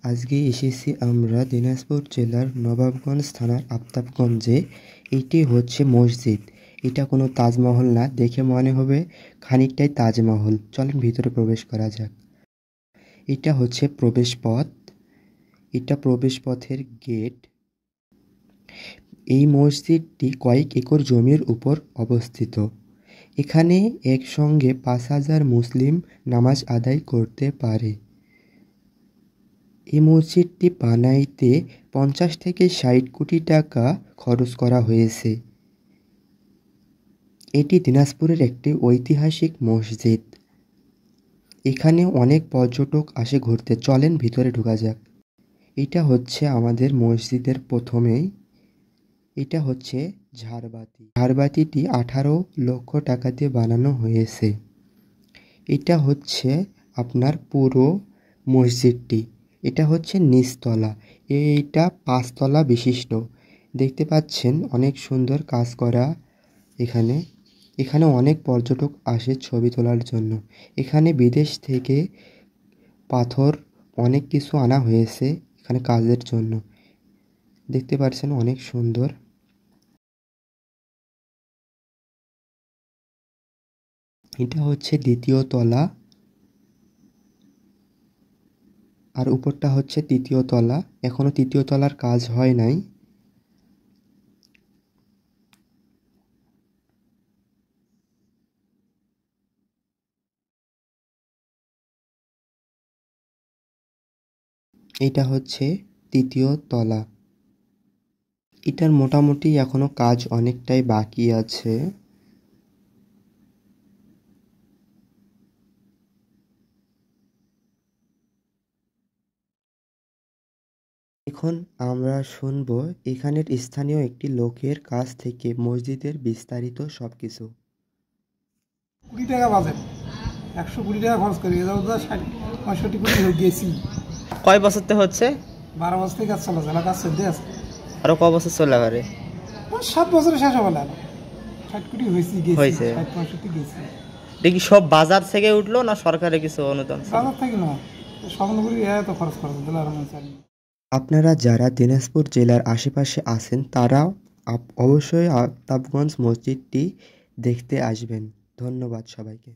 আজকে এসেছি আমরা দিনাজপুর জেলার নবাবগঞ্জ থানার আফতাবগঞ্জে। এইটি হচ্ছে মসজিদ। এটা কোনো তাজমহল না, দেখে মনে হবে খানিকটাই তাজমহল। চলেন ভিতরে প্রবেশ করা যাক। এটা হচ্ছে প্রবেশ পথ, এটা প্রবেশ পথের গেট। এই মসজিদটি কয়েক একর জমির উপর অবস্থিত। এখানে একসঙ্গে ৫,০০০ মুসলিম নামাজ আদায় করতে পারে। এই মসজিদটি বানাইতে ৫০ থেকে ৬০ কোটি টাকা খরচ করা হয়েছে। এটি দিনাজপুরের একটি ঐতিহাসিক মসজিদ। এখানে অনেক পর্যটক আসে ঘুরতে। চলেন ভিতরে ঢোকা যাক। এটা হচ্ছে আমাদের মসজিদের প্রথমেই, এটা হচ্ছে ঝাড়বাতি। ঝাড়বাতিটি ১৮ লক্ষ টাকা দিয়ে বানানো হয়েছে। এটা হচ্ছে আপনার পুরো মসজিদটি। এটা হচ্ছে নিচতলা, এইটা ৫ তলা বিশিষ্ট। দেখতে পাচ্ছেন অনেক সুন্দর কাজ করা। এখানে অনেক পর্যটক আসে ছবি তোলার জন্য। এখানে বিদেশ থেকে পাথর অনেক কিছু আনা হয়েছে এখানে কাজের জন্য। দেখতে পাচ্ছেন অনেক সুন্দর। এটা হচ্ছে দ্বিতীয় তলা, আর উপরটা হচ্ছে তৃতীয় তলা। এখনো তৃতীয় তলার কাজ হয় নাই। এটা হচ্ছে তৃতীয় তলা। এটার মোটামুটি এখনো কাজ অনেকটাই বাকি আছে। এখন আমরা শুনব এখানের স্থানীয় একটি লোকের কাছ থেকে মসজিদের বিস্তারিত সবকিছু। ২০ টাকা বাজেট, ১২০ টাকা খরচ করি, ৬৫ কোটি হয়ে গেছি। কয় বছর থেকে হচ্ছে? ১২ বছর থেকে কাজ চলা যায়, কাজ চলতে আছে। আরো ক বছর চলে পারে? ৭ বছরে শেষ হবে না। ৬০ কোটি হয়েছে, হয়েছে। ৬৫ গেছি। দেখি সব বাজার থেকে উঠলো না সরকারের কিছু অনুদান? বাজার থেকে না, স্বপ্নপুরি এত খরচ করা যায় আর আপনারা যারা দিনাজপুর জেলার আশেপাশে আছেন তারা অবশ্যই আফতাবগঞ্জ মসজিদটি দেখতে আসবেন। ধন্যবাদ সবাইকে।